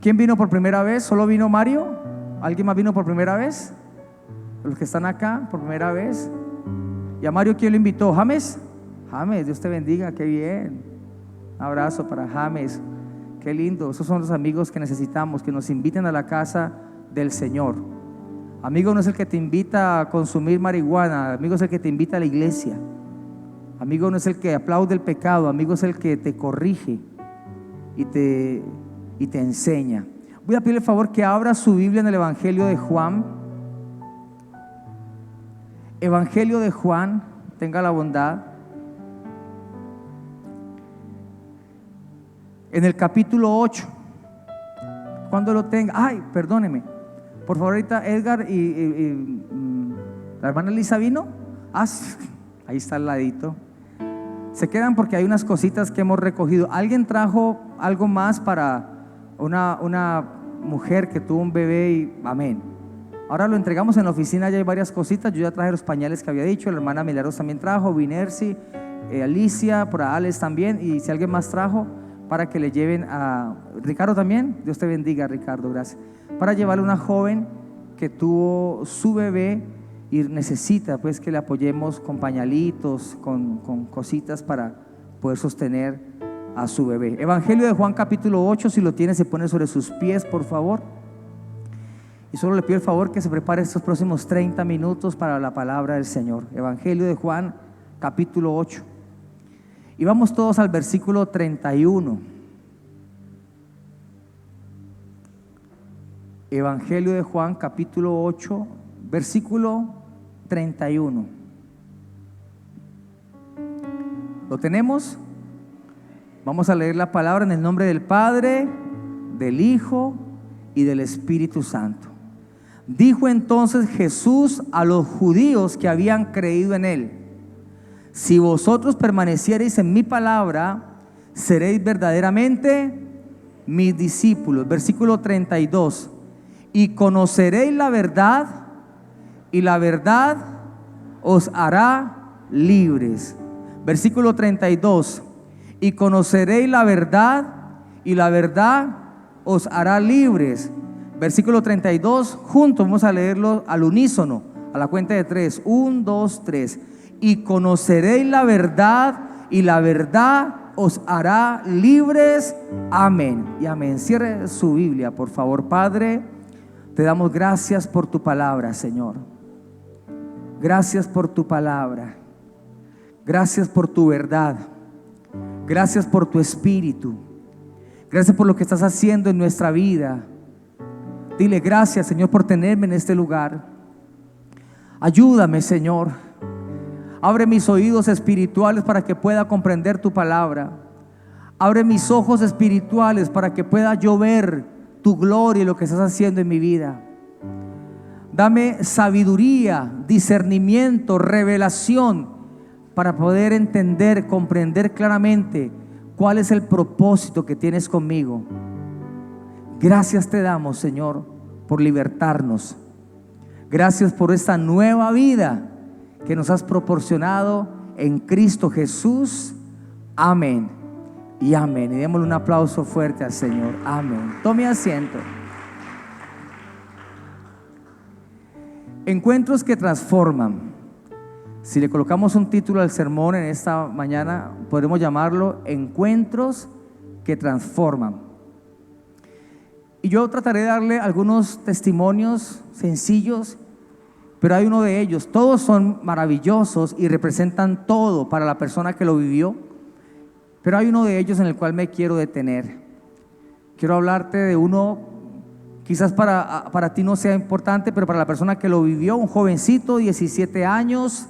¿Quién vino por primera vez? ¿Solo vino Mario? ¿Alguien más vino por primera vez? Los que están acá por primera vez. ¿Y a Mario quién lo invitó? ¿James? James, Dios te bendiga, qué bien. Un abrazo para James. Qué lindo, esos son los amigos que necesitamos, que nos inviten a la casa del Señor. Amigo no es el que te invita a consumir marihuana, amigo es el que te invita a la iglesia. Amigo no es el que aplaude el pecado, amigo es el que te corrige y te enseña. Voy a pedirle el favor que abra su Biblia en el Evangelio de Juan. Evangelio de Juan, tenga la bondad. En el capítulo 8. Cuando lo tenga, ay, perdóneme. Por favor, ahorita Edgar y la hermana Elisa vino. Ahí está al ladito. Se quedan porque hay unas cositas que hemos recogido. ¿Alguien trajo algo más para una mujer que tuvo un bebé? Y amén. Ahora lo entregamos en la oficina, ya hay varias cositas. Yo ya traje los pañales que había dicho. La hermana Milagros también trajo, Vinerci, Alicia, por Alex también. Y si alguien más trajo, para que le lleven a Ricardo también. Dios te bendiga, Ricardo, gracias. Para llevarle a una joven que tuvo su bebé y necesita pues que le apoyemos con pañalitos, con cositas para poder sostener a su bebé. Evangelio de Juan capítulo 8, si lo tiene se pone sobre sus pies, por favor. Y solo le pido el favor que se prepare estos próximos 30 minutos para la palabra del Señor. Evangelio de Juan capítulo 8. Y vamos todos al versículo 31. Evangelio de Juan capítulo 8, versículo 31. ¿Lo tenemos? Vamos a leer la palabra en el nombre del Padre, del Hijo y del Espíritu Santo. Dijo entonces Jesús a los judíos que habían creído en él: si vosotros permaneciereis en mi palabra, seréis verdaderamente mis discípulos. Versículo 32. Y conoceréis la verdad, y la verdad os hará libres. Versículo 32. Y conoceréis la verdad, y la verdad os hará libres. Versículo 32. Juntos vamos a leerlo al unísono, a la cuenta de 3. 1, 2, 3. Y conoceréis la verdad, y la verdad os hará libres. Amén y amén. Cierre su Biblia, por favor. Padre, te damos gracias por tu palabra, Señor. Gracias por tu palabra. Gracias por tu verdad. Gracias por tu espíritu. Gracias por lo que estás haciendo en nuestra vida. Dile gracias, Señor, por tenerme en este lugar. Ayúdame, Señor. Abre mis oídos espirituales para que pueda comprender tu palabra. Abre mis ojos espirituales para que pueda yo ver tu gloria y lo que estás haciendo en mi vida. Dame sabiduría, discernimiento, revelación para poder entender, comprender claramente cuál es el propósito que tienes conmigo. Gracias te damos, Señor, por libertarnos. Gracias por esta nueva vida que nos has proporcionado en Cristo Jesús. Amén y amén. Y démosle un aplauso fuerte al Señor. Amén. Tome asiento. Encuentros que transforman. Si le colocamos un título al sermón en esta mañana, podemos llamarlo Encuentros que transforman. Y yo trataré de darle algunos testimonios sencillos, pero hay uno de ellos. Todos son maravillosos y representan todo para la persona que lo vivió, pero hay uno de ellos en el cual me quiero detener. Quiero hablarte de uno, quizás para ti no sea importante, pero para la persona que lo vivió, un jovencito, 17 años,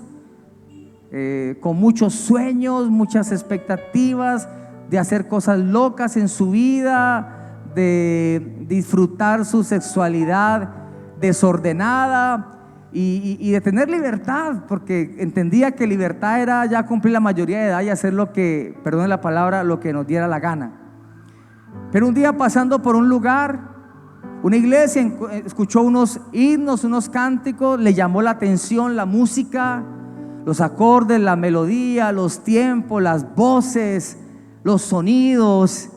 con muchos sueños, muchas expectativas de hacer cosas locas en su vida, de disfrutar su sexualidad desordenada y de tener libertad, porque entendía que libertad era ya cumplir la mayoría de edad y hacer lo que, perdone la palabra, lo que nos diera la gana. Pero un día pasando por un lugar, una iglesia, escuchó unos himnos, unos cánticos, le llamó la atención la música, los acordes, la melodía, los tiempos, las voces, los sonidos,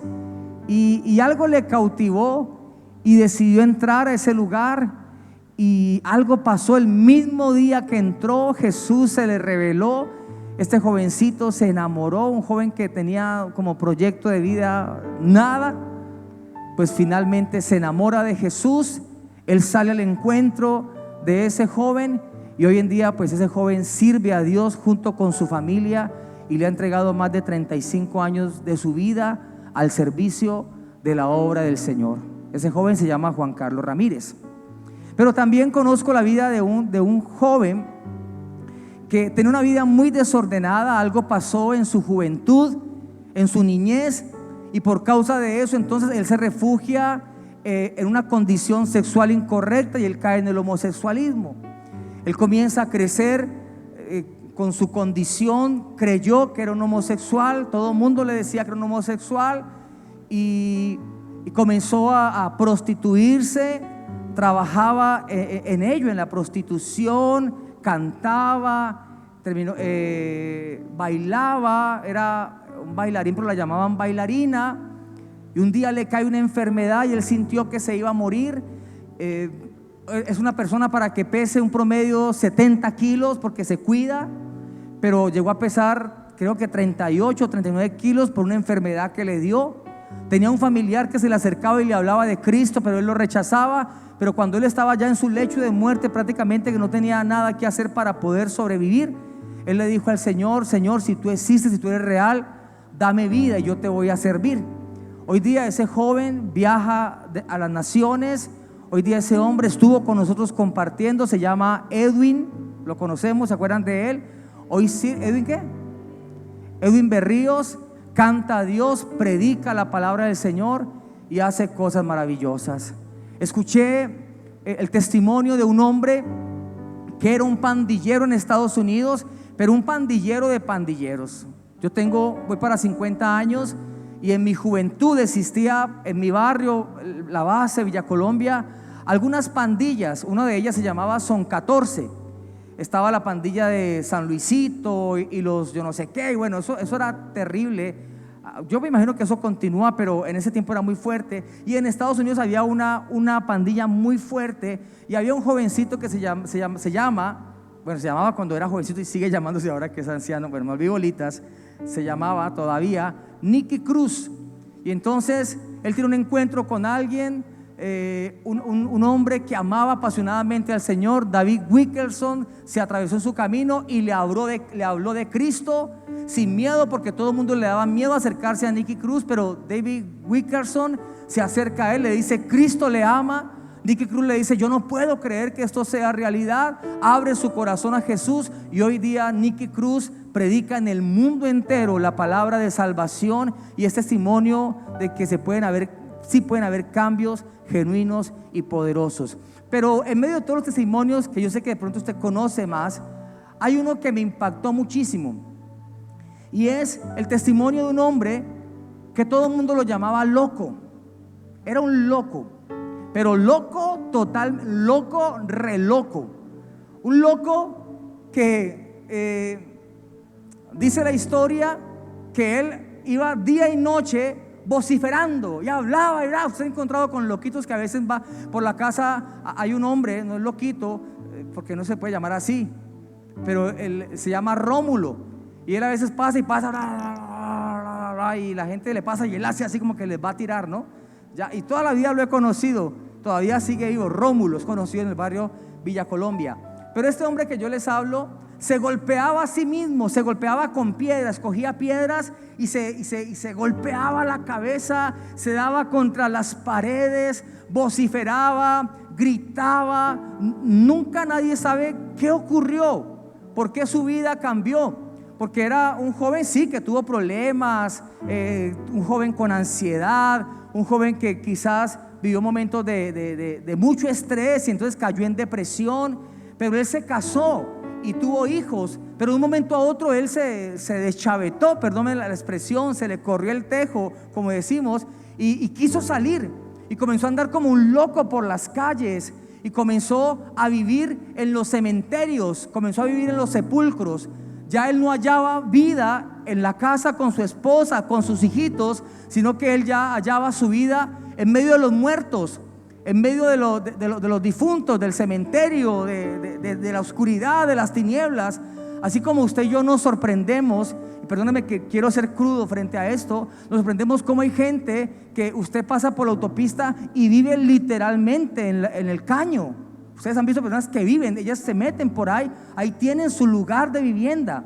y algo le cautivó y decidió entrar a ese lugar, y algo pasó. El mismo día que entró, Jesús se le reveló. Este jovencito se enamoró, un joven que tenía como proyecto de vida nada, pues finalmente se enamora de Jesús. Él sale al encuentro de ese joven, y hoy en día pues ese joven sirve a Dios junto con su familia, y le ha entregado más de 35 años de su vida al servicio de la obra del Señor. Ese joven se llama Juan Carlos Ramírez. Pero también conozco la vida de un joven que tenía una vida muy desordenada. Algo pasó en su juventud, en su niñez, y por causa de eso entonces él se refugia en una condición sexual incorrecta, y él cae en el homosexualismo. Él comienza a crecer con su condición, creyó que era un homosexual, todo el mundo le decía que era un homosexual, y comenzó a prostituirse. Trabajaba en ello, en la prostitución, cantaba, bailaba, era un bailarín, pero la llamaban bailarina. Y un día le cae una enfermedad y él sintió que se iba a morir. Es una persona para que pese un promedio 70 kilos porque se cuida, pero llegó a pesar creo que 38 o 39 kilos por una enfermedad que le dio. Tenía un familiar que se le acercaba y le hablaba de Cristo, pero él lo rechazaba. Pero cuando él estaba ya en su lecho de muerte, prácticamente que no tenía nada que hacer para poder sobrevivir, él le dijo al Señor: Señor, si tú existes, si tú eres real, dame vida y yo te voy a servir. Hoy día ese joven viaja a las naciones. Hoy día ese hombre estuvo con nosotros compartiendo. Se llama Edwin, lo conocemos, ¿se acuerdan de él? Hoy sí, ¿Edwin qué? Edwin Berríos. Canta a Dios, predica la palabra del Señor y hace cosas maravillosas. Escuché el testimonio de un hombre que era un pandillero en Estados Unidos, pero un pandillero de pandilleros. Voy para 50 años, y en mi juventud existía en mi barrio, La Base, Villa Colombia, algunas pandillas. Una de ellas se llamaba Son 14. Estaba la pandilla de San Luisito y los yo no sé qué, y bueno, eso era terrible. Yo me imagino que eso continúa, pero en ese tiempo era muy fuerte. Y en Estados Unidos había una pandilla muy fuerte, y había un jovencito que se llamaba cuando era jovencito y sigue llamándose ahora que es anciano, bueno, me olvidé bolitas, se llamaba todavía Nicky Cruz. Y entonces él tiene un encuentro con alguien, un hombre que amaba apasionadamente al Señor, David Wickerson. Se atravesó en su camino y le habló de Cristo sin miedo, porque todo el mundo le daba miedo acercarse a Nicky Cruz, pero David Wickerson se acerca a él, le dice: Cristo le ama. Nicky Cruz le dice: yo no puedo creer que esto sea realidad. Abre su corazón a Jesús, y hoy día Nicky Cruz predica en el mundo entero la palabra de salvación, y es testimonio de que sí pueden haber cambios genuinos y poderosos. Pero en medio de todos los testimonios, que yo sé que de pronto usted conoce más, hay uno que me impactó muchísimo, y es el testimonio de un hombre que todo el mundo lo llamaba loco. Era un loco, pero loco total, loco, re loco. Un loco que dice la historia que él iba día y noche vociferando y hablaba. Usted ha encontrado con loquitos que a veces va por la casa. Hay un hombre, no es loquito porque no se puede llamar así, pero él se llama Rómulo, y él a veces pasa y la gente le pasa y él hace así como que les va a tirar, ¿no? Ya, y toda la vida lo he conocido, todavía sigue vivo. Rómulo es conocido en el barrio Villa Colombia. Pero este hombre que yo les hablo se golpeaba a sí mismo, se golpeaba con piedras, cogía piedras y se golpeaba la cabeza, se daba contra las paredes, vociferaba, gritaba. Nunca nadie sabe qué ocurrió, por qué su vida cambió. Porque era un joven, sí, que tuvo problemas, un joven con ansiedad, un joven que quizás vivió momentos de mucho estrés y entonces cayó en depresión. Pero él se casó y tuvo hijos, pero de un momento a otro él se deschavetó, perdónenme la expresión, se le corrió el tejo, como decimos, y quiso salir, y comenzó a andar como un loco por las calles, y comenzó a vivir en los cementerios, comenzó a vivir en los sepulcros. Ya él no hallaba vida en la casa con su esposa, con sus hijitos, sino que él ya hallaba su vida en medio de los muertos. en medio de los difuntos, del cementerio, de la oscuridad, de las tinieblas. Así como usted y yo nos sorprendemos, y perdóneme que quiero ser crudo frente a esto, nos sorprendemos cómo hay gente que usted pasa por la autopista y vive literalmente en el caño. Ustedes han visto personas que viven, ellas se meten por ahí tienen su lugar de vivienda.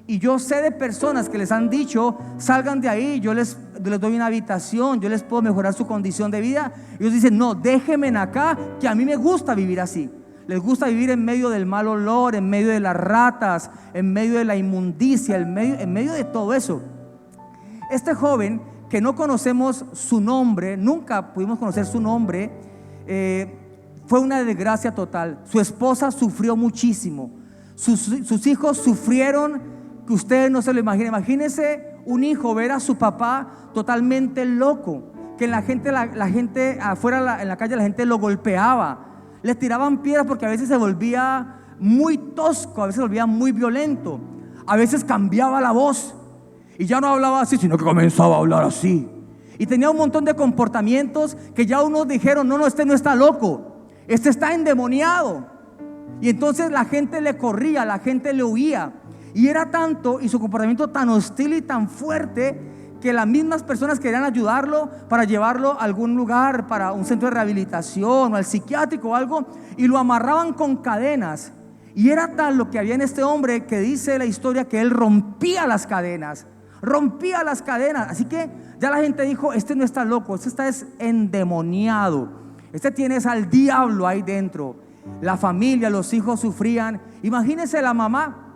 Y yo sé de personas que les han dicho: salgan de ahí, yo les doy una habitación, yo les puedo mejorar su condición de vida. Y ellos dicen: no, déjenme acá, que a mí me gusta vivir así. Les gusta vivir en medio del mal olor, en medio de las ratas, en medio de la inmundicia, en medio de todo eso. Este joven, que no conocemos su nombre, nunca pudimos conocer su nombre, fue una desgracia total. Su esposa sufrió muchísimo, sus hijos sufrieron que ustedes no se lo imaginen. Imagínense un hijo ver a su papá totalmente loco, que la gente afuera en la calle, la gente lo golpeaba, les tiraban piedras, porque a veces se volvía muy tosco, a veces se volvía muy violento, a veces cambiaba la voz y ya no hablaba así, sino que comenzaba a hablar así, y tenía un montón de comportamientos que ya unos dijeron: no, este no está loco, este está endemoniado. Y entonces la gente le corría, la gente le huía. Y era tanto, y su comportamiento tan hostil y tan fuerte, que las mismas personas querían ayudarlo para llevarlo a algún lugar, para un centro de rehabilitación o al psiquiátrico o algo, y lo amarraban con cadenas. Y era tal lo que había en este hombre, que dice la historia que él rompía las cadenas. Así que ya la gente dijo: este no está loco, este está endemoniado, este tiene al diablo ahí dentro. La familia, los hijos sufrían. Imagínense la mamá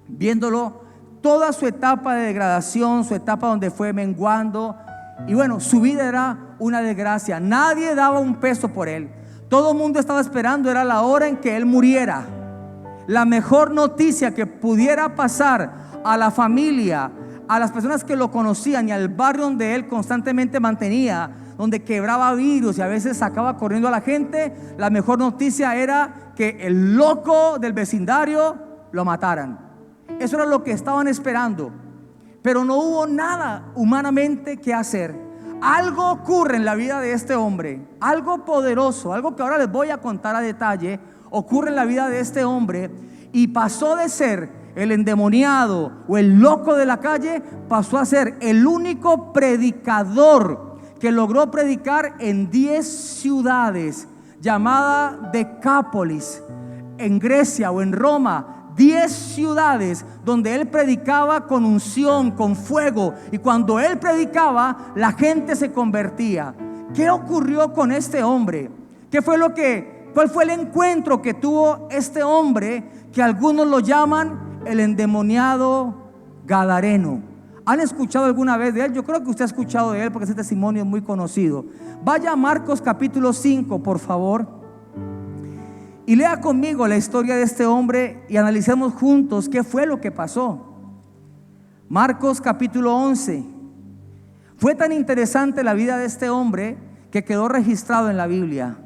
viéndolo, toda su etapa de degradación, su etapa donde fue menguando, y bueno, su vida era una desgracia. Nadie daba un peso por él. Todo el mundo estaba esperando, era la hora en que él muriera. La mejor noticia que pudiera pasar a la familia, a las personas que lo conocían y al barrio donde él constantemente mantenía, donde quebraba virus y a veces sacaba corriendo a la gente, la mejor noticia era que el loco del vecindario lo mataran. Eso era lo que estaban esperando. Pero no hubo nada humanamente que hacer. Algo ocurre en la vida de este hombre, algo poderoso, algo que ahora les voy a contar a detalle, ocurre en la vida de este hombre, y pasó de ser el endemoniado o el loco de la calle, pasó a ser el único predicador que logró predicar en 10 ciudades, llamada Decápolis, en Grecia o en Roma. 10 ciudades donde él predicaba con unción, con fuego, y cuando él predicaba, la gente se convertía. ¿Qué ocurrió con este hombre? ¿Cuál fue el encuentro que tuvo este hombre, que algunos lo llaman el endemoniado gadareno? ¿Han escuchado alguna vez de él? Yo creo que usted ha escuchado de él, porque ese testimonio es muy conocido. Vaya a Marcos capítulo 5, por favor, y lea conmigo la historia de este hombre y analicemos juntos qué fue lo que pasó. Marcos capítulo 11. Fue tan interesante la vida de este hombre que quedó registrado en la Biblia.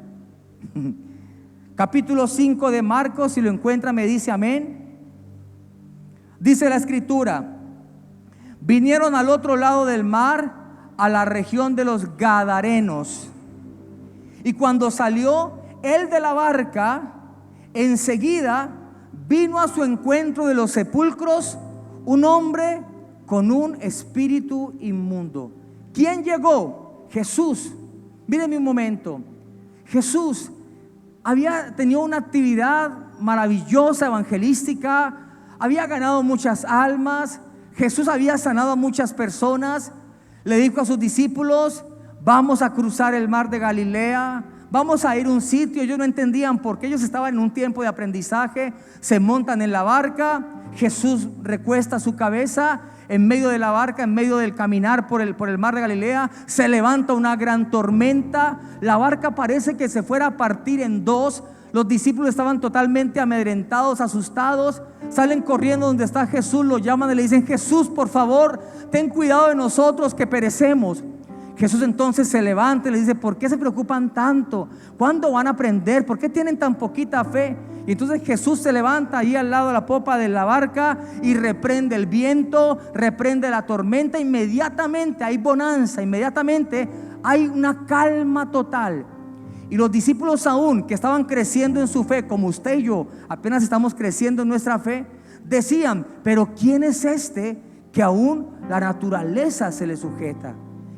Capítulo 5 de Marcos, si lo encuentra me dice amén. Dice la escritura: vinieron al otro lado del mar, a la región de los Gadarenos, y cuando salió él de la barca, enseguida vino a su encuentro de los sepulcros un hombre con un espíritu inmundo. ¿Quién llegó? Jesús. Mírenme un momento. Jesús había tenido una actividad maravillosa, evangelística, había ganado muchas almas. Jesús había sanado a muchas personas. Le dijo a sus discípulos: vamos a cruzar el mar de Galilea, vamos a ir a un sitio. Ellos no entendían porque ellos estaban en un tiempo de aprendizaje. Se montan en la barca, Jesús recuesta su cabeza en medio de la barca, en medio del caminar por el mar de Galilea. Se levanta una gran tormenta, la barca parece que se fuera a partir en dos. Los discípulos estaban totalmente amedrentados, asustados. Salen corriendo donde está Jesús, lo llaman y le dicen: Jesús, por favor, ten cuidado de nosotros que perecemos. Jesús entonces se levanta y le dice: ¿por qué se preocupan tanto? ¿Cuándo van a aprender? ¿Por qué tienen tan poquita fe? Y entonces Jesús se levanta ahí al lado de la popa de la barca y reprende el viento, reprende la tormenta. Inmediatamente hay bonanza, inmediatamente hay una calma total. Y los discípulos aún, que estaban creciendo en su fe, como usted y yo, apenas estamos creciendo en nuestra fe, decían: pero ¿quién es este que aún la naturaleza se le sujeta?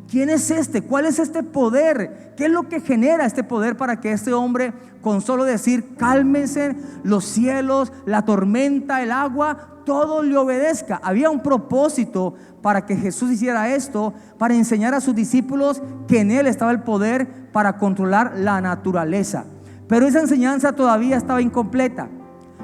¿Quién es este? ¿Cuál es este poder? ¿Qué es lo que genera este poder para que este hombre, con solo decir cálmense los cielos, la tormenta, el agua, todo le obedezca? Había un propósito para que Jesús hiciera esto, para enseñar a sus discípulos que en él estaba el poder para controlar la naturaleza. Pero esa enseñanza todavía estaba incompleta,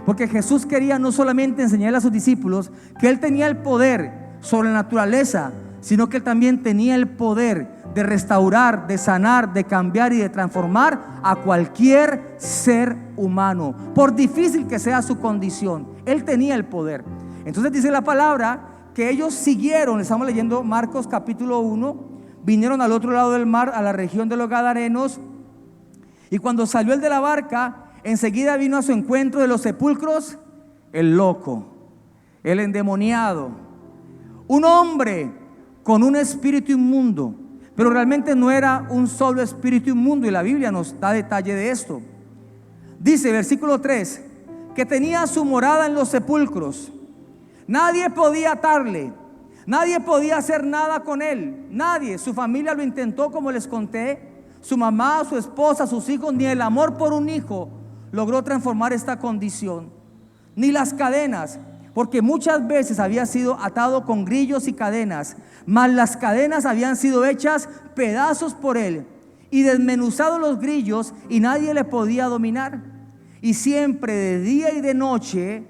porque Jesús quería no solamente enseñarle a sus discípulos que él tenía el poder sobre la naturaleza, sino que él también tenía el poder de restaurar, de sanar, de cambiar y de transformar a cualquier ser humano, por difícil que sea su condición. Él tenía el poder. Entonces dice la palabra que ellos siguieron. Estamos leyendo Marcos capítulo 1. Vinieron al otro lado del mar, a la región de los Gadarenos, y cuando salió el de la barca, enseguida vino a su encuentro de los sepulcros el loco, el endemoniado, un hombre con un espíritu inmundo. Pero realmente no era un solo espíritu inmundo, y la Biblia nos da detalle de esto. Dice versículo 3 que tenía su morada en los sepulcros. Nadie podía atarle, nadie podía hacer nada con él, nadie. Su familia lo intentó, como les conté, su mamá, su esposa, sus hijos. Ni el amor por un hijo logró transformar esta condición, ni las cadenas, porque muchas veces había sido atado con grillos y cadenas, mas las cadenas habían sido hechas pedazos por él y desmenuzados los grillos, y nadie le podía dominar. Y siempre de día y de noche,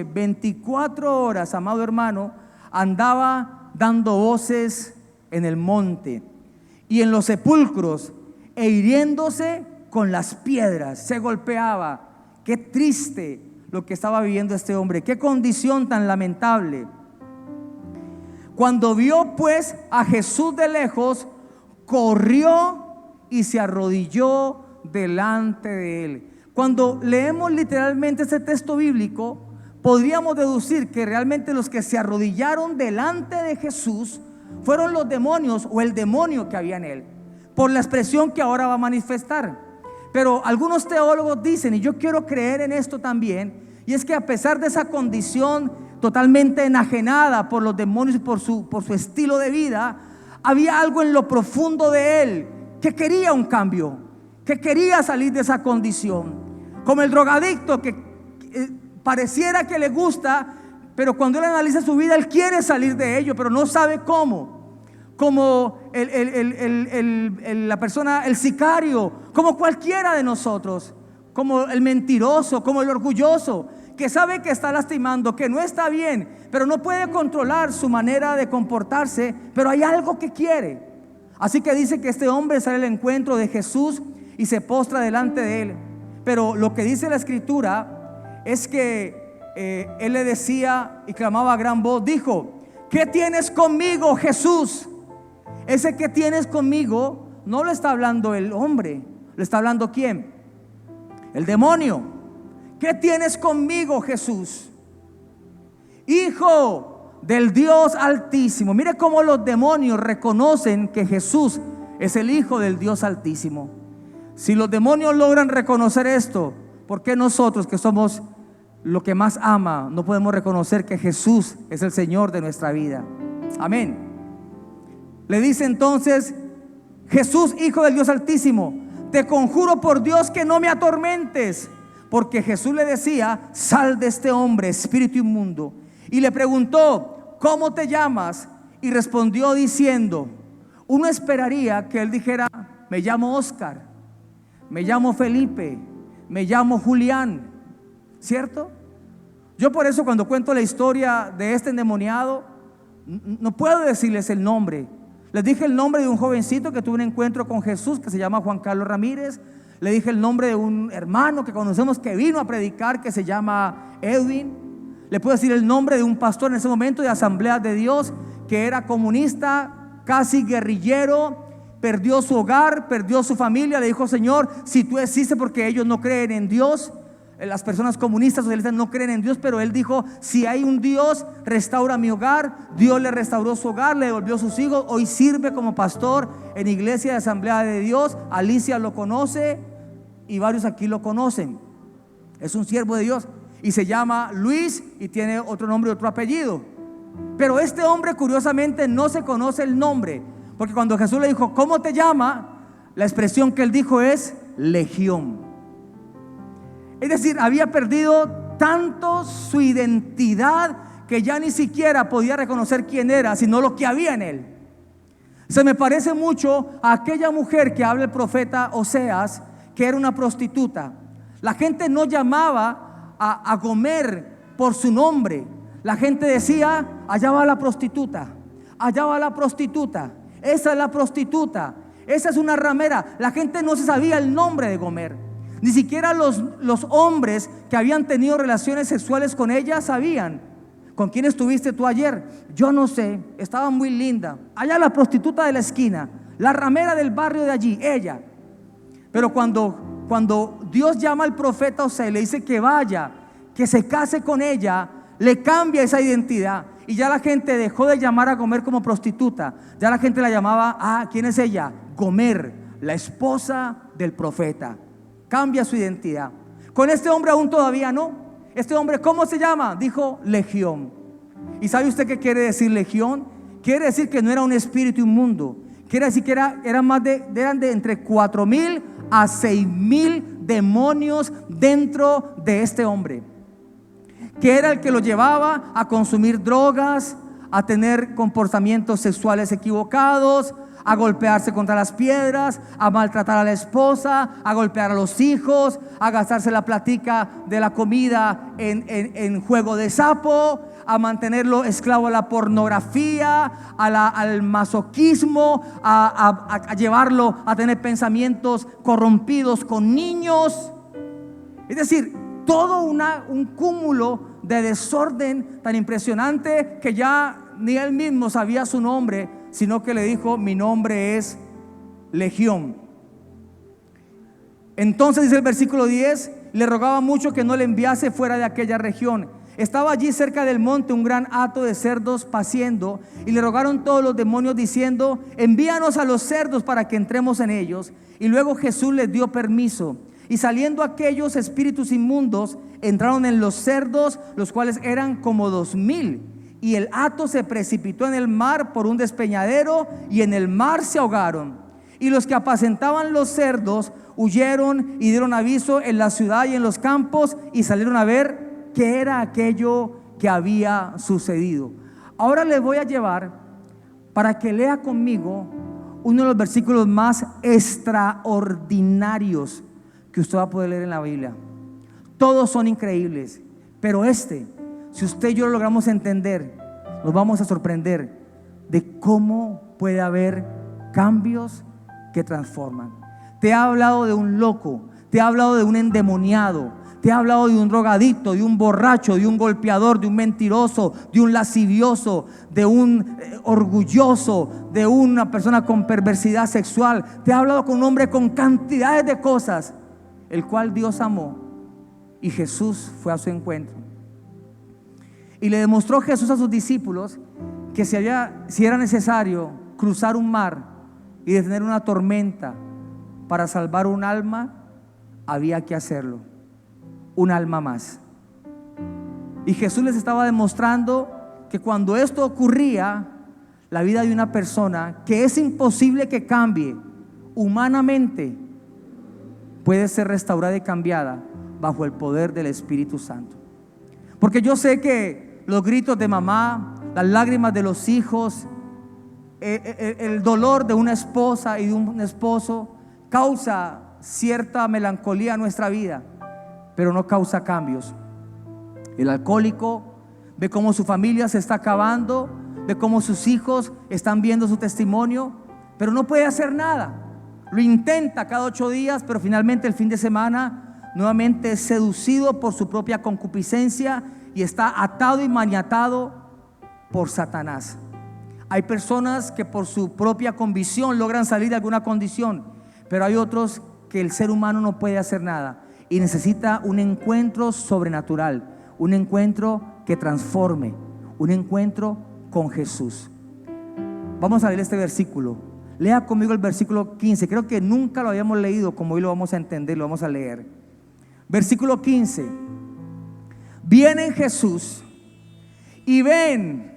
24 horas, amado hermano, andaba dando voces en el monte y en los sepulcros, e hiriéndose con las piedras, se golpeaba. Qué triste lo que estaba viviendo este hombre, qué condición tan lamentable. Cuando vio pues a Jesús de lejos, corrió y se arrodilló delante de él. Cuando leemos literalmente este texto bíblico, podríamos deducir que realmente los que se arrodillaron delante de Jesús fueron los demonios, o el demonio que había en él, por la expresión que ahora va a manifestar. Pero algunos teólogos dicen, y yo quiero creer en esto también, y es que a pesar de esa condición totalmente enajenada por los demonios y por su estilo de vida, había algo en lo profundo de él que quería un cambio, que quería salir de esa condición. Como el drogadicto que pareciera que le gusta, pero cuando él analiza su vida, él quiere salir de ello, pero no sabe cómo. Como la persona, el sicario, como cualquiera de nosotros, como el mentiroso, como el orgulloso, que sabe que está lastimando, que no está bien, pero no puede controlar su manera de comportarse, pero hay algo que quiere. Así que dice que este hombre sale al encuentro de Jesús y se postra delante de él. Pero lo que dice la escritura es que él le decía y clamaba a gran voz, dijo: ¿qué tienes conmigo, Jesús? Ese que tienes conmigo no lo está hablando el hombre, lo está hablando ¿quién? El demonio. ¿Qué tienes conmigo, Jesús, Hijo del Dios Altísimo? Mire cómo los demonios reconocen que Jesús es el Hijo del Dios Altísimo. Si los demonios logran reconocer esto, ¿por qué nosotros, que somos lo que más ama, no podemos reconocer que Jesús es el Señor de nuestra vida? Amén. Le dice entonces: Jesús, Hijo del Dios Altísimo, te conjuro por Dios que no me atormentes. Porque Jesús le decía: sal de este hombre, espíritu inmundo. Y le preguntó: ¿cómo te llamas? Y respondió diciendo, uno esperaría que él dijera: me llamo Oscar, me llamo Felipe, me llamo Julián, ¿cierto? Yo por eso cuando cuento la historia de este endemoniado, no puedo decirles el nombre. Les dije el nombre de un jovencito que tuvo un encuentro con Jesús, que se llama Juan Carlos Ramírez. Le dije el nombre de un hermano que conocemos que vino a predicar, que se llama Edwin. Le puedo decir el nombre de un pastor en ese momento de Asamblea de Dios, que era comunista, casi guerrillero, perdió su hogar, perdió su familia. Le dijo: Señor, si tú existes, porque ellos no creen en Dios. las personas comunistas, socialistas no creen en Dios, pero él dijo: si hay un Dios, restaura mi hogar. Dios le restauró su hogar, le devolvió sus hijos. Hoy sirve como pastor en Iglesia de Asamblea de Dios. Alicia lo conoce y varios aquí lo conocen. Es un siervo de Dios y se llama Luis y tiene otro nombre y otro apellido. Pero este hombre, curiosamente, no se conoce el nombre, porque cuando Jesús le dijo: ¿cómo te llama?, la expresión que él dijo es Legión. Es decir, había perdido tanto su identidad que ya ni siquiera podía reconocer quién era, sino lo que había en él. Se me parece mucho a aquella mujer que habla el profeta Oseas, que era una prostituta. La gente no llamaba a Gomer por su nombre. La gente decía: allá va la prostituta, allá va la prostituta, esa es la prostituta, esa es una ramera. La gente no se sabía el nombre de Gomer. Ni siquiera los hombres que habían tenido relaciones sexuales con ella sabían. ¿Con quién estuviste tú ayer? Yo no sé, estaba muy linda. Allá la prostituta de la esquina, la ramera del barrio de allí, ella. Pero cuando Dios llama al profeta Oseas, le dice que vaya, que se case con ella, le cambia esa identidad. Y ya la gente dejó de llamar a Gomer como prostituta. Ya la gente la llamaba: ¿quién es ella? Gomer, la esposa del profeta. Cambia su identidad. Con este hombre aún todavía no. Este hombre, ¿cómo se llama? Dijo: Legión. ¿Y sabe usted qué quiere decir legión? Quiere decir que no era un espíritu inmundo. Quiere decir que eran de entre 4,000 a 6,000 demonios dentro de este hombre, que era el que lo llevaba a consumir drogas, a tener comportamientos sexuales equivocados, a golpearse contra las piedras, a maltratar a la esposa, a golpear a los hijos, a gastarse la platica de la comida en juego de sapo, a mantenerlo esclavo a la pornografía, al masoquismo, a llevarlo a tener pensamientos corrompidos con niños. Es decir, todo un cúmulo de desorden tan impresionante que ya ni él mismo sabía su nombre, sino que le dijo: mi nombre es Legión. Entonces dice el versículo 10: le rogaba mucho que no le enviase fuera de aquella región. Estaba allí cerca del monte un gran hato de cerdos paciendo, y le rogaron todos los demonios diciendo: envíanos a los cerdos para que entremos en ellos. Y luego Jesús les dio permiso. Y saliendo aquellos espíritus inmundos, entraron en los cerdos, los cuales eran como 2,000. Y el hato se precipitó en el mar por un despeñadero, y en el mar se ahogaron. Y los que apacentaban los cerdos huyeron y dieron aviso en la ciudad y en los campos, y salieron a ver qué era aquello que había sucedido. Ahora les voy a llevar para que lea conmigo uno de los versículos más extraordinarios que usted va a poder leer en la Biblia. Todos son increíbles, pero si usted y yo lo logramos entender, nos vamos a sorprender de cómo puede haber cambios que transforman. Te ha hablado de un loco, te ha hablado de un endemoniado, te ha hablado de un drogadicto, de un borracho, de un golpeador, de un mentiroso, de un lascivioso, de un orgulloso, de una persona con perversidad sexual. Te ha hablado con un hombre con cantidades de cosas, el cual Dios amó, y Jesús fue a su encuentro. Y le demostró Jesús a sus discípulos que si era necesario cruzar un mar y detener una tormenta para salvar un alma, había que hacerlo. Un alma más. Y Jesús les estaba demostrando que cuando esto ocurría, la vida de una persona que es imposible que cambie humanamente, puede ser restaurada y cambiada bajo el poder del Espíritu Santo. Porque yo sé que los gritos de mamá, las lágrimas de los hijos, el dolor de una esposa y de un esposo causa cierta melancolía en nuestra vida, pero no causa cambios. El alcohólico ve cómo su familia se está acabando, ve cómo sus hijos están viendo su testimonio, pero no puede hacer nada. Lo intenta cada 8 días, pero finalmente el fin de semana nuevamente es seducido por su propia concupiscencia y está atado y maniatado por Satanás. Hay personas que por su propia convicción logran salir de alguna condición, pero hay otros que el ser humano no puede hacer nada. y necesita un encuentro sobrenatural, un encuentro que transforme, un encuentro con Jesús. Vamos a leer este versículo. Lea conmigo el versículo 15. Creo que nunca lo habíamos leído como hoy lo vamos a entender, lo vamos a leer. Versículo 15. Vienen Jesús y ven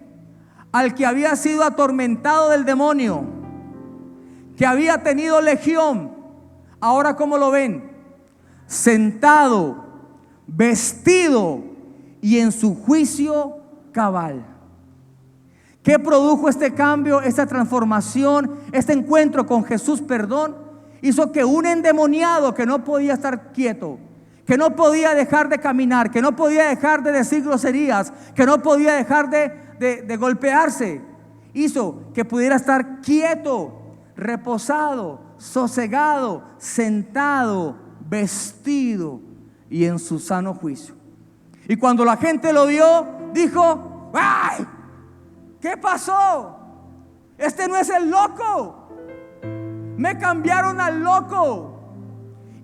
al que había sido atormentado del demonio, que había tenido legión. Ahora, ¿cómo lo ven? Sentado, vestido y en su juicio cabal. ¿Qué produjo este cambio, esta transformación, este encuentro con Jesús, perdón? Hizo que un endemoniado que no podía estar quieto, que no podía dejar de caminar, que no podía dejar de decir groserías, que no podía dejar de golpearse, hizo que pudiera estar quieto, reposado, sosegado, sentado, vestido y en su sano juicio. Y cuando la gente lo vio, dijo: ¡ay! ¿Qué pasó? Este no es el loco. Me cambiaron al loco.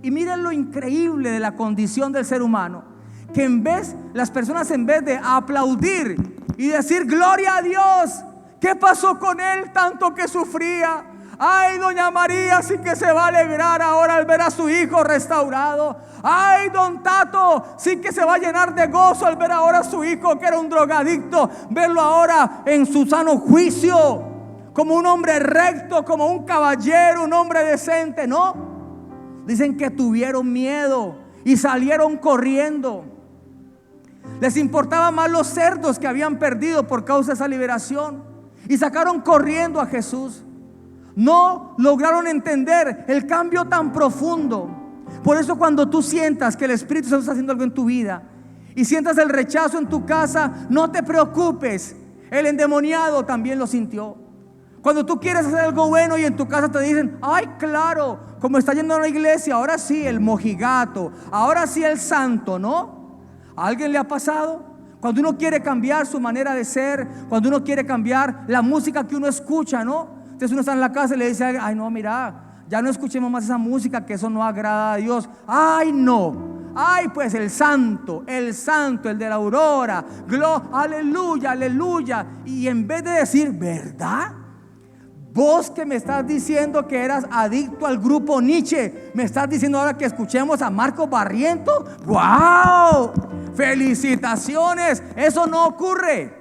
Y miren lo increíble de la condición del ser humano, que las personas en vez de aplaudir y decir gloria a Dios, ¿qué pasó con él tanto que sufría? Ay, doña María sí que se va a alegrar ahora al ver a su hijo restaurado. Ay, don Tato sí que se va a llenar de gozo al ver ahora a su hijo, que era un drogadicto, verlo ahora en su sano juicio, como un hombre recto, como un caballero, un hombre decente. No, dicen que tuvieron miedo y salieron corriendo. Les importaban más los cerdos que habían perdido por causa de esa liberación, y sacaron corriendo a Jesús. No lograron entender el cambio tan profundo. Por eso, cuando tú sientas que el Espíritu Santo está haciendo algo en tu vida y sientas el rechazo en tu casa, no te preocupes. El endemoniado también lo sintió. Cuando tú quieres hacer algo bueno y en tu casa te dicen: ay, claro, como está yendo a la iglesia, ahora sí el mojigato, ahora sí el santo, ¿no? ¿A alguien le ha pasado? Cuando uno quiere cambiar su manera de ser, cuando uno quiere cambiar la música que uno escucha, ¿no? Entonces uno está en la casa y le dice: ay, no, mira, ya no escuchemos más esa música, que eso no agrada a Dios. Ay, no. Ay, pues el santo, el de la aurora, aleluya, aleluya. Y en vez de decir: ¿verdad? Vos que me estás diciendo que eras adicto al grupo Nietzsche, me estás diciendo ahora que escuchemos a Marcos Barriento. ¡Wow! ¡Felicitaciones! Eso no ocurre.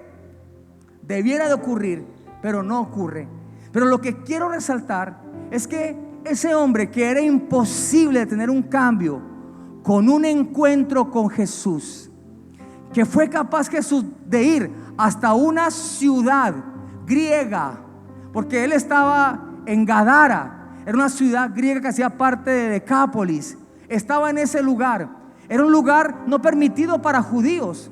Debiera de ocurrir, pero no ocurre. Pero lo que quiero resaltar es que ese hombre, que era imposible de tener un cambio, con un encuentro con Jesús, que fue capaz Jesús de ir hasta una ciudad griega, porque él estaba en Gadara, era una ciudad griega que hacía parte de Decápolis, estaba en ese lugar, era un lugar no permitido para judíos.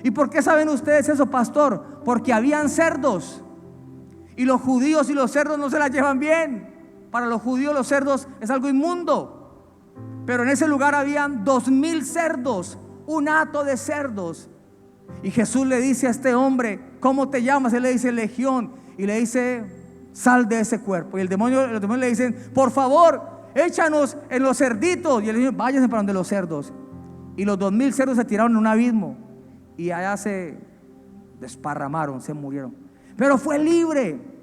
¿Y por qué saben ustedes eso, pastor? Porque habían cerdos, y los judíos y los cerdos no se la llevan bien. Para los judíos los cerdos es algo inmundo, pero en ese lugar habían 2000 cerdos, un hato de cerdos. Y Jesús le dice a este hombre: ¿cómo te llamas? Él le dice: Legión. Y le dice: sal de ese cuerpo. Y los demonios le dicen: por favor, échanos en los cerditos. Y él dice: váyanse para donde los cerdos. Y los 2000 cerdos se tiraron en un abismo y allá se desparramaron, se murieron. Pero fue libre.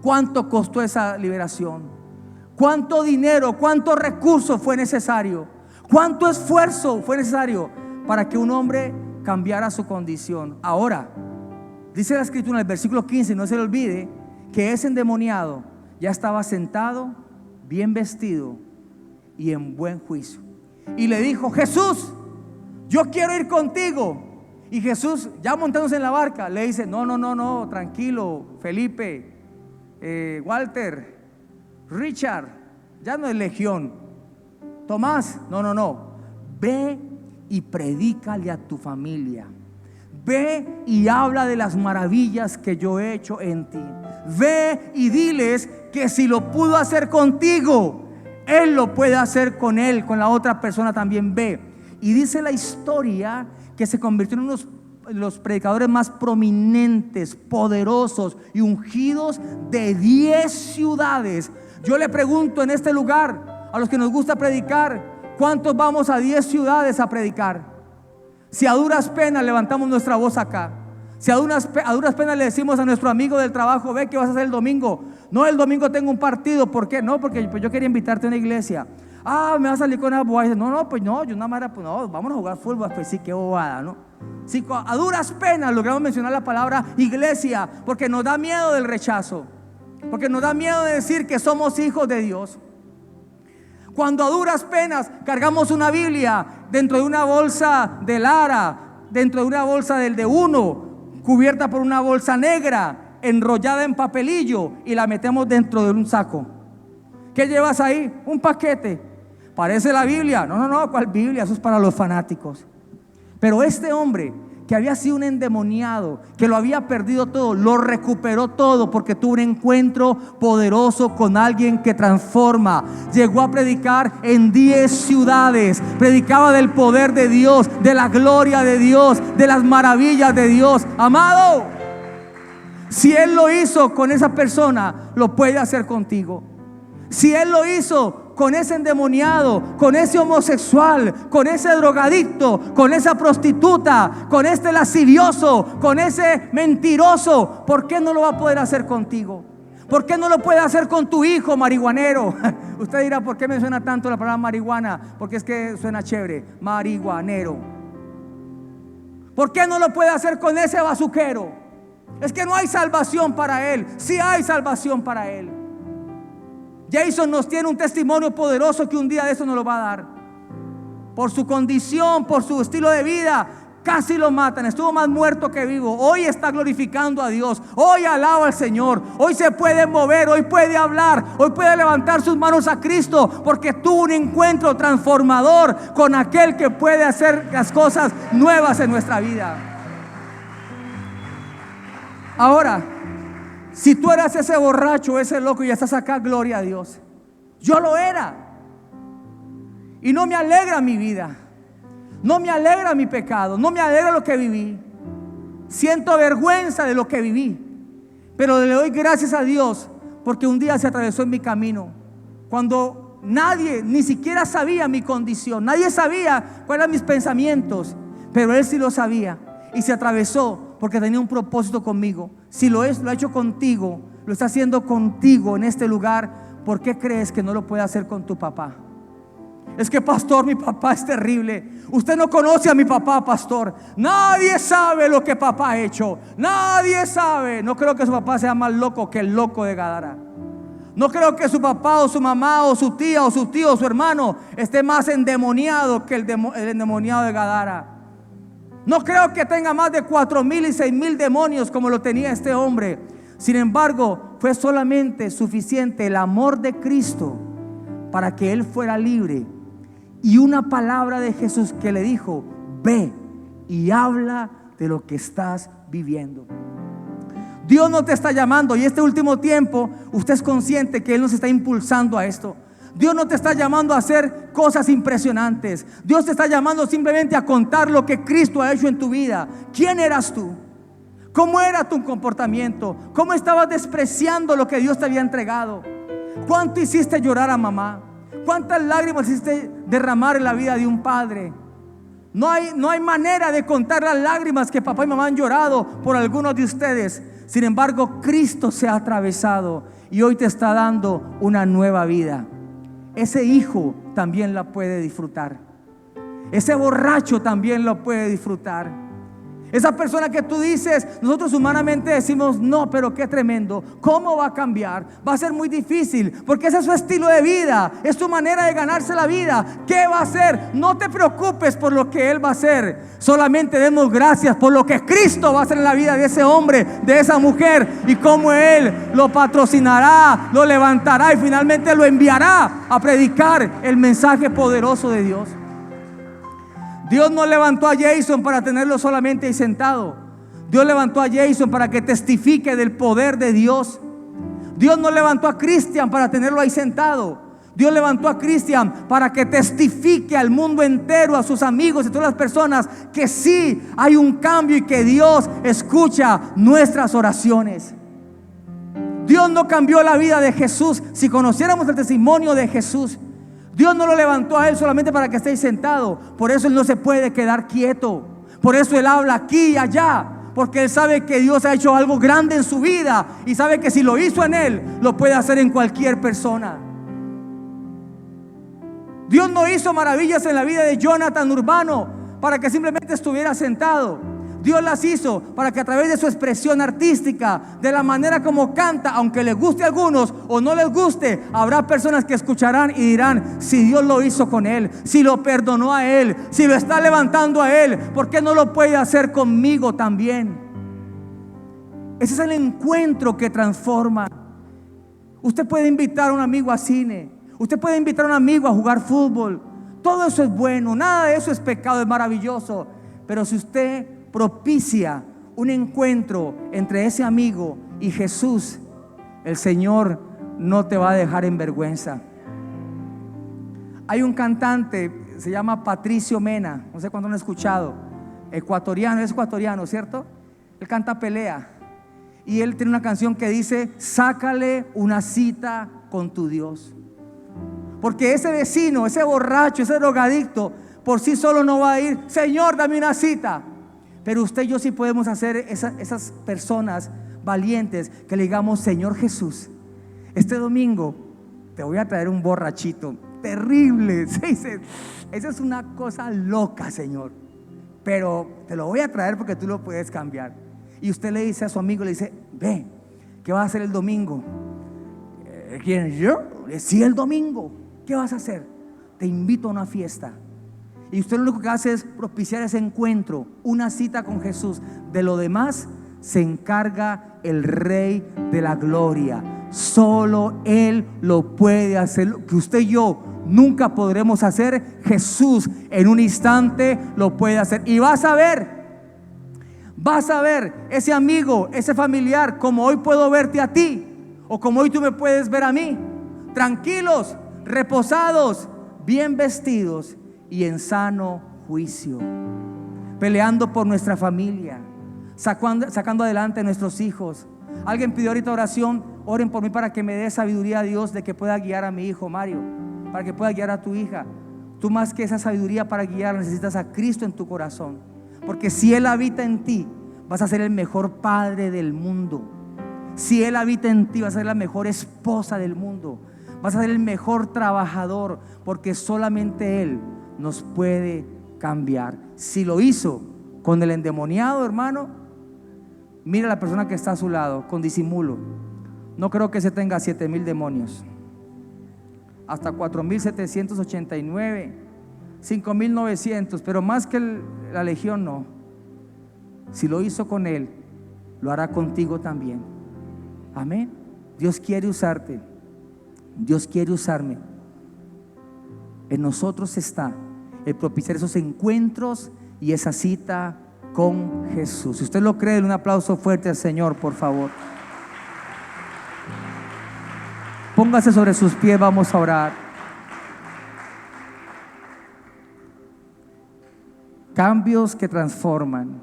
¿Cuánto costó esa liberación? ¿Cuánto dinero, cuánto recurso fue necesario? ¿Cuánto esfuerzo fue necesario para que un hombre cambiara su condición? Ahora, dice la escritura en el versículo 15, no se le olvide, que ese endemoniado ya estaba sentado, bien vestido y en buen juicio. Y le dijo: Jesús, yo quiero ir contigo. Y Jesús, ya montándose en la barca, le dice: no, tranquilo, Felipe, Walter, Richard, ya no es Legión. Tomás, no, ve y predícale a tu familia. Ve y habla de las maravillas que yo he hecho en ti. Ve y diles que si lo pudo hacer contigo, Él lo puede hacer con él, con la otra persona también. Ve. Y dice la historia que se convirtió en uno de los predicadores más prominentes, poderosos y ungidos de 10 ciudades. Yo le pregunto en este lugar a los que nos gusta predicar: ¿cuántos vamos a 10 ciudades a predicar? Si a duras penas levantamos nuestra voz acá, si a duras penas le decimos a nuestro amigo del trabajo: ve, ¿qué vas a hacer el domingo? No, el domingo tengo un partido. ¿Por qué? No, porque pues yo quería invitarte a una iglesia. Ah, me va a salir con una bobada. No, pues no, yo nada más era, pues no, vamos a jugar fútbol. Pues sí, qué bobada, ¿no? Si a duras penas logramos mencionar la palabra iglesia, porque nos da miedo del rechazo, porque nos da miedo de decir que somos hijos de Dios. Cuando a duras penas cargamos una Biblia dentro de una bolsa de Lara, dentro de una bolsa del de uno, cubierta por una bolsa negra, enrollada en papelillo, y la metemos dentro de un saco. ¿Qué llevas ahí? Un paquete. Parece la Biblia. No, ¿cuál Biblia? Eso es para los fanáticos. Pero este hombre, que había sido un endemoniado, que lo había perdido todo, lo recuperó todo, porque tuvo un encuentro poderoso con alguien que transforma. Llegó a predicar en 10 ciudades, predicaba del poder de Dios, de la gloria de Dios, de las maravillas de Dios. Amado, si Él lo hizo con esa persona, lo puede hacer contigo. Si Él lo hizo con ese endemoniado, con ese homosexual, con ese drogadicto, con esa prostituta, con este lascivioso, con ese mentiroso, ¿por qué no lo va a poder hacer contigo? ¿Por qué no lo puede hacer con tu hijo marihuanero? Usted dirá: ¿por qué me suena tanto la palabra marihuana? Porque es que suena chévere, marihuanero. ¿Por qué no lo puede hacer con ese bazuquero? Es que no hay salvación para él. Sí hay salvación para él. Jason nos tiene un testimonio poderoso que un día de eso nos lo va a dar. Por su condición, por su estilo de vida, casi lo matan. Estuvo más muerto que vivo. Hoy está glorificando a Dios. Hoy alaba al Señor. Hoy se puede mover. Hoy puede hablar. Hoy puede levantar sus manos a Cristo, porque tuvo un encuentro transformador con aquel que puede hacer las cosas nuevas en nuestra vida. Ahora, si tú eras ese borracho, ese loco, y estás acá, gloria a Dios. Yo lo era. Y no me alegra mi vida. No me alegra mi pecado. No me alegra lo que viví. Siento vergüenza de lo que viví. Pero le doy gracias a Dios, porque un día se atravesó en mi camino. Cuando nadie, ni siquiera sabía mi condición. Nadie sabía cuáles eran mis pensamientos. Pero Él sí lo sabía. Y se atravesó porque tenía un propósito conmigo. Si lo ha hecho contigo, lo está haciendo contigo en este lugar, ¿por qué crees que no lo puede hacer con tu papá? Es que, pastor, mi papá es terrible. Usted no conoce a mi papá, pastor. Nadie sabe lo que papá ha hecho. Nadie sabe. No creo que su papá sea más loco que el loco de Gadara. No creo que su papá o su mamá o su tía o su tío o su hermano esté más endemoniado que el endemoniado de Gadara. No creo que tenga más de 4,000 y 6,000 demonios como lo tenía este hombre. Sin embargo, fue solamente suficiente el amor de Cristo para que él fuera libre, y una palabra de Jesús que le dijo: ve y habla de lo que estás viviendo. Dios no te está llamando, y este último tiempo usted es consciente que Él nos está impulsando a esto. Dios no te está llamando a hacer cosas impresionantes. Dios te está llamando simplemente a contar lo que Cristo ha hecho en tu vida. ¿Quién eras tú? ¿Cómo era tu comportamiento? ¿Cómo estabas despreciando lo que Dios te había entregado? ¿Cuánto hiciste llorar a mamá? ¿Cuántas lágrimas hiciste derramar en la vida de un padre? No hay manera de contar las lágrimas que papá y mamá han llorado por algunos de ustedes. Sin embargo, Cristo se ha atravesado y hoy te está dando una nueva vida. Ese hijo también la puede disfrutar. Ese borracho también lo puede disfrutar. Esa persona que tú dices, nosotros humanamente decimos: no, pero qué tremendo, ¿cómo va a cambiar? Va a ser muy difícil, porque ese es su estilo de vida, es su manera de ganarse la vida. ¿Qué va a hacer? No te preocupes por lo que Él va a hacer. Solamente demos gracias por lo que Cristo va a hacer en la vida de ese hombre, de esa mujer, y cómo Él lo patrocinará, lo levantará y finalmente lo enviará a predicar el mensaje poderoso de Dios. Dios no levantó a Jason para tenerlo solamente ahí sentado. Dios levantó a Jason para que testifique del poder de Dios. Dios no levantó a Cristian para tenerlo ahí sentado. Dios levantó a Cristian para que testifique al mundo entero, a sus amigos y a todas las personas, que sí hay un cambio y que Dios escucha nuestras oraciones. Dios no cambió la vida de Jesús. Si conociéramos el testimonio de Jesús, Dios no lo levantó a él solamente para que esté sentado. Por eso él no se puede quedar quieto. Por eso él habla aquí y allá, porque él sabe que Dios ha hecho algo grande en su vida y sabe que si lo hizo en él, lo puede hacer en cualquier persona. Dios no hizo maravillas en la vida de Jonathan Urbano para que simplemente estuviera sentado. Dios las hizo para que a través de su expresión artística, de la manera como canta, aunque les guste a algunos o no les guste, habrá personas que escucharán y dirán: si Dios lo hizo con él, si lo perdonó a él, si lo está levantando a él, ¿por qué no lo puede hacer conmigo también? Ese es el encuentro que transforma. Usted puede invitar a un amigo a cine, usted puede invitar a un amigo a jugar fútbol. Todo eso es bueno, nada de eso es pecado, es maravilloso. Pero si usted propicia un encuentro entre ese amigo y Jesús, el Señor no te va a dejar en vergüenza. Hay un cantante, se llama Patricio Mena, no sé cuánto lo han escuchado, ecuatoriano, es ecuatoriano, ¿cierto? Él canta pelea y él tiene una canción que dice: sácale una cita con tu Dios. Porque ese vecino, ese borracho, ese drogadicto, por sí solo no va a ir: Señor, dame una cita. Pero usted y yo sí podemos hacer esas personas valientes que le digamos: Señor Jesús, este domingo te voy a traer un borrachito terrible. Esa es una cosa loca, Señor, pero te lo voy a traer porque tú lo puedes cambiar. Y usted le dice a su amigo, le dice: ve, ¿qué vas a hacer el domingo? ¿Quién? ¿Yo? Sí, el domingo. ¿Qué vas a hacer? Te invito a una fiesta. Y usted lo único que hace es propiciar ese encuentro, una cita con Jesús. De lo demás se encarga el Rey de la Gloria. Solo Él lo puede hacer. Lo que usted y yo nunca podremos hacer, Jesús en un instante lo puede hacer. Y vas a ver ese amigo, ese familiar, como hoy puedo verte a ti, o como hoy tú me puedes ver a mí, tranquilos, reposados, bien vestidos y en sano juicio, peleando por nuestra familia, sacando adelante a nuestros hijos. Alguien pidió ahorita oración: oren por mí para que me dé sabiduría a Dios, de que pueda guiar a mi hijo Mario, para que pueda guiar a tu hija. Tú, más que esa sabiduría para guiar, necesitas a Cristo en tu corazón, porque si Él habita en ti, vas a ser el mejor padre del mundo. Si Él habita en ti, vas a ser la mejor esposa del mundo, vas a ser el mejor trabajador, porque solamente Él nos puede cambiar. Si lo hizo con el endemoniado, hermano, mira a la persona que está a su lado con disimulo. No creo que se tenga 7,000 demonios, hasta 4,789, 5,900, pero más que la legión no. Si lo hizo con él, lo hará contigo también. Amén. Dios quiere usarte, Dios quiere usarme. En nosotros está el propiciar esos encuentros y esa cita con Jesús. Si usted lo cree, denle un aplauso fuerte al Señor, por favor. Póngase sobre sus pies, vamos a orar. Cambios que transforman.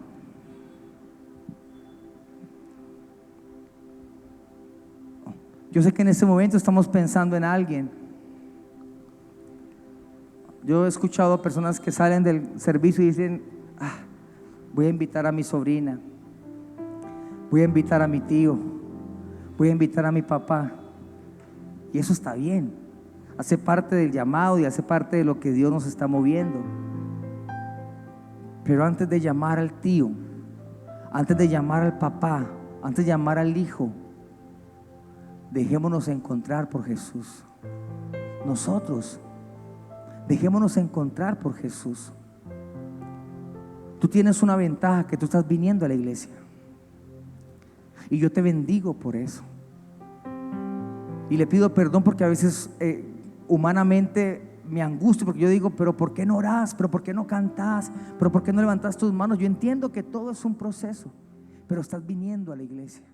Yo sé que en este momento estamos pensando en alguien. Yo he escuchado a personas que salen del servicio y dicen: voy a invitar a mi sobrina, voy a invitar a mi tío, voy a invitar a mi papá. Y eso está bien, hace parte del llamado y hace parte de lo que Dios nos está moviendo. Pero antes de llamar al tío, antes de llamar al papá, antes de llamar al hijo, dejémonos encontrar por Jesús. Nosotros dejémonos encontrar por Jesús. Tú tienes una ventaja, que tú estás viniendo a la iglesia, y yo te bendigo por eso. Y le pido perdón porque a veces humanamente me angustio, porque yo digo: pero ¿por qué no orás? ¿Pero por qué no cantás? ¿Pero por qué no levantás tus manos? Yo entiendo que todo es un proceso, pero estás viniendo a la iglesia.